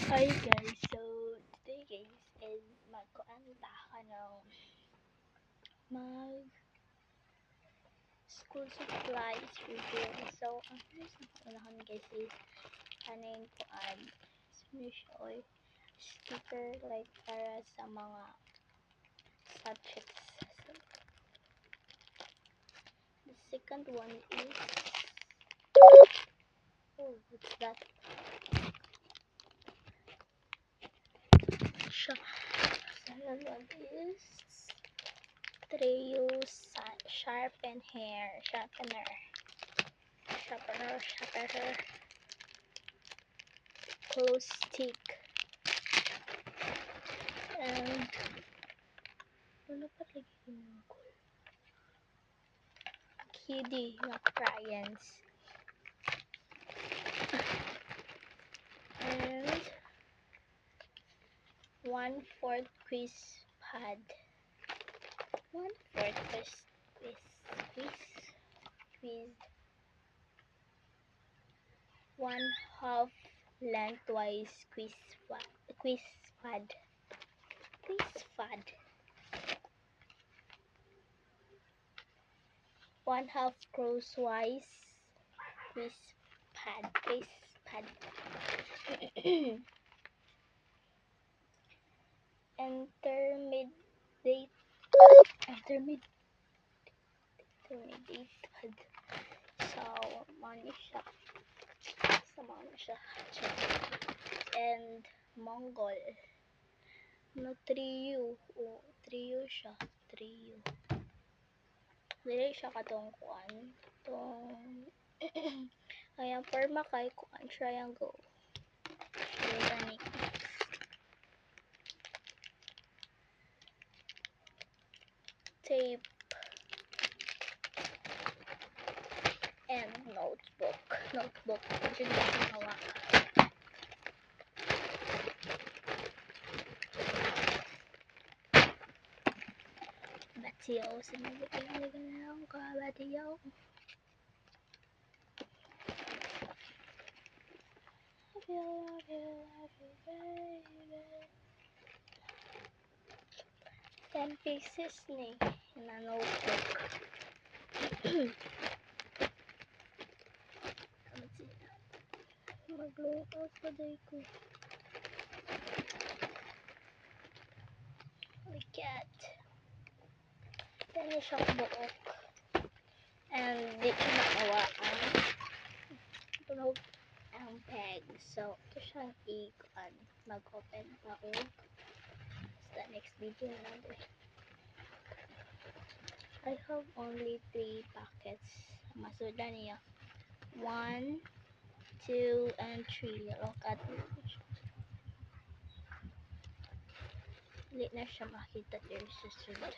Hi guys, so today guys is magkuanta ka ng mag school supplies review. So ang first na kaunahan guys is kaning kuan siya sticker like para sa mga subjects. So, the second one is what's that? Second one is Trio sharpener glue stick, and ano pa lagi ko? Kiddie na crayons, and 1/4 quiz pad, 1/4 quiz 1/2 lengthwise quiz pad 1/2 crosswise quiz pad intermediate pad. So money siya and Mongol no trio siya dili siya katong kuan tong ayan forma kay kuan triangle gani tape and notebook dili siya hawa batiyaw sinabi lang ka batiyaw. Love you, baby. 10 pieces ni na notebook. Mag-load out pa day ko. Look at. Yan siya buok. And di ko nakawa tunog ang peg. So, ito siyang i-kuan. Mag-open pa o sa next video natin. I have only 3 packets. Masuda niya. 1, 2, and 3. Look at it. Hindi na siya makita there sa sunod.